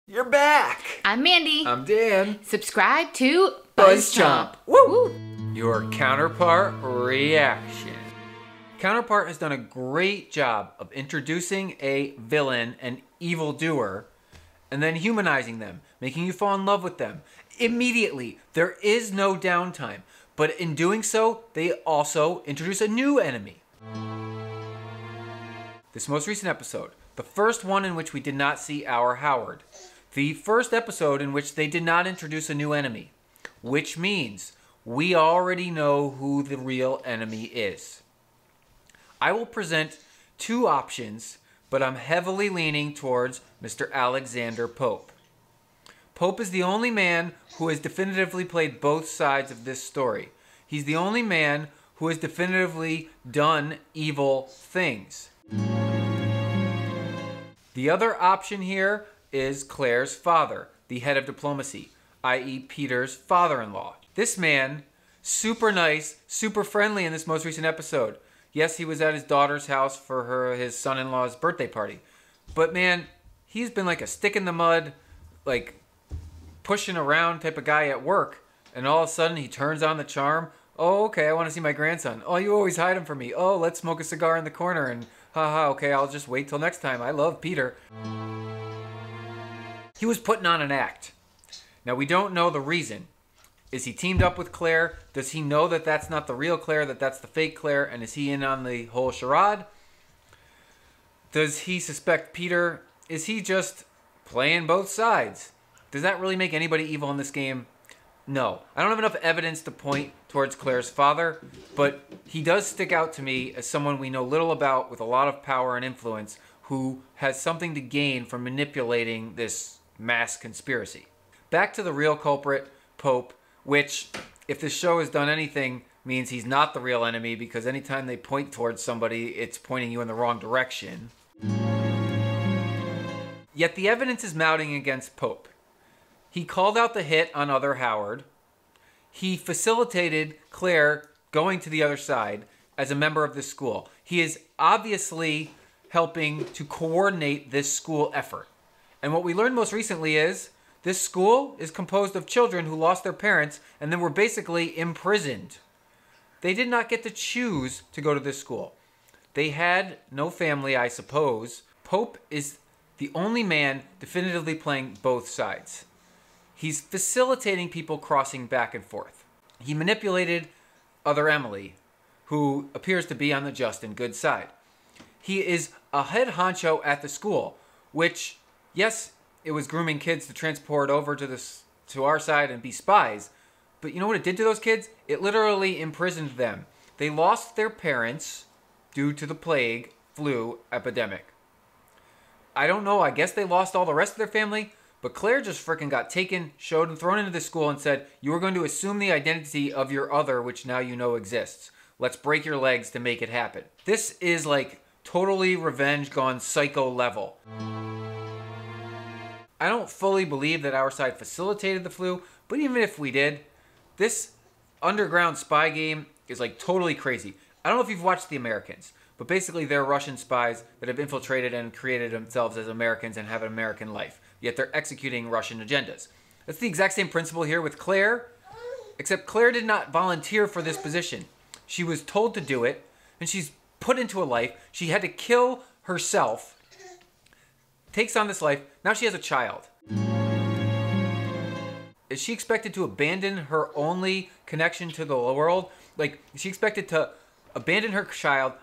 You're back! I'm Mandy. I'm Dan. Subscribe to BuzzChomp. Woo! Your Counterpart reaction. Counterpart has done a great job of introducing a villain, an evildoer, and then humanizing them, making you fall in love with them. Immediately, there is no downtime, but in doing so, they also introduce a new enemy. This most recent episode, the first one in which we did not see our Howard. The first episode in which they did not introduce a new enemy, which means we already know who the real enemy is. I will present two options, but I'm heavily leaning towards Mr. Alexander Pope. Pope is the only man who has definitively played both sides of this story. He's the only man who has definitively done evil things. The other option here is Claire's father, the head of diplomacy, i.e. Peter's father-in-law. This man, super nice, super friendly in this most recent episode. Yes, he was at his daughter's house for his son-in-law's birthday party. But man, he's been like a stick in the mud, like pushing around type of guy at work. And all of a sudden he turns on the charm. Oh, okay, I want to see my grandson. Oh, you always hide him from me. Oh, let's smoke a cigar in the corner and haha, okay, I'll just wait till next time. I love Peter. He was putting on an act. Now, we don't know the reason. Is he teamed up with Claire? Does he know that that's not the real Claire, that that's the fake Claire? And is he in on the whole charade? Does he suspect Peter? Is he just playing both sides? Does that really make anybody evil in this game? No. I don't have enough evidence to point towards Claire's father, but he does stick out to me as someone we know little about with a lot of power and influence who has something to gain from manipulating this mass conspiracy. Back to the real culprit, Pope, which, if this show has done anything, means he's not the real enemy, because anytime they point towards somebody, it's pointing you in the wrong direction. Yet the evidence is mounting against Pope. He called out the hit on other Howard. He facilitated Claire going to the other side as a member of this school. He is obviously helping to coordinate this school effort. And what we learned most recently is this school is composed of children who lost their parents and then were basically imprisoned. They did not get to choose to go to this school. They had no family, I suppose. Pope is the only man definitively playing both sides. He's facilitating people crossing back and forth. He manipulated other Emily, who appears to be on the just and good side. He is a head honcho at the school, which, yes, it was grooming kids to transport over to our side and be spies. But you know what it did to those kids? It literally imprisoned them. They lost their parents due to the plague, flu epidemic. I don't know, I guess they lost all the rest of their family, but Claire just freaking got taken, showed, and thrown into the school and said, you are going to assume the identity of your other, which now you know exists. Let's break your legs to make it happen. This is like totally revenge gone psycho level. I don't fully believe that our side facilitated the flu, but even if we did, this underground spy game is like totally crazy. I don't know if you've watched The Americans, but basically they're Russian spies that have infiltrated and created themselves as Americans and have an American life, yet they're executing Russian agendas. That's the exact same principle here with Claire, except Claire did not volunteer for this position. She was told to do it, and she's put into a life. She had to kill herself, takes on this life. Now she has a child. Is she expected to abandon her only connection to the world? Like, is she expected to abandon her child,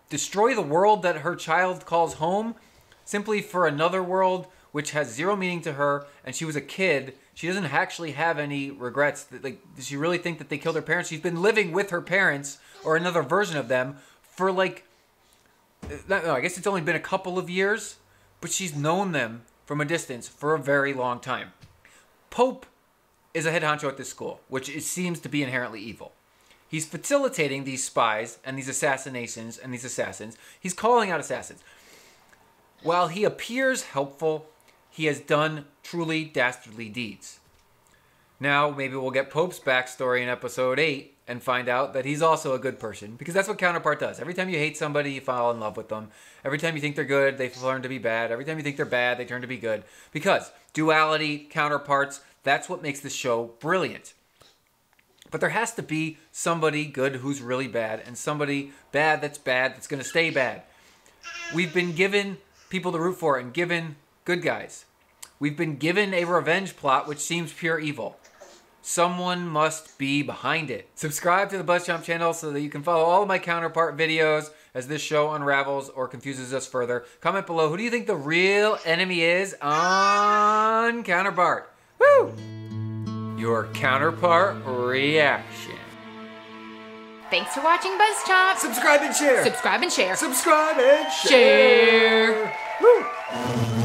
destroy the world that her child calls home, simply for another world which has zero meaning to her? And she was a kid. She doesn't actually have any regrets. Like, does she really think that they killed her parents? She's been living with her parents, or another version of them, for like, I guess it's only been a couple of years, but she's known them from a distance for a very long time. Pope is a head honcho at this school, which seems to be inherently evil. He's facilitating these spies and these assassinations and these assassins. He's calling out assassins. While he appears helpful, he has done truly dastardly deeds. Now maybe we'll get Pope's backstory in episode 8 and find out that he's also a good person. Because that's what Counterpart does. Every time you hate somebody, you fall in love with them. Every time you think they're good, they turn to be bad. Every time you think they're bad, they turn to be good. Because duality, counterparts, that's what makes this show brilliant. But there has to be somebody good who's really bad and somebody bad that's going to stay bad. We've been given people to root for and given good guys. We've been given a revenge plot which seems pure evil. Someone must be behind it. Subscribe to the BuzzChomp channel so that you can follow all of my Counterpart videos as this show unravels or confuses us further. Comment below, who do you think the real enemy is on Counterpart? Woo! Your Counterpart reaction. Thanks for watching BuzzChomp. Subscribe and share. Subscribe and share. Subscribe and share. Share. Woo!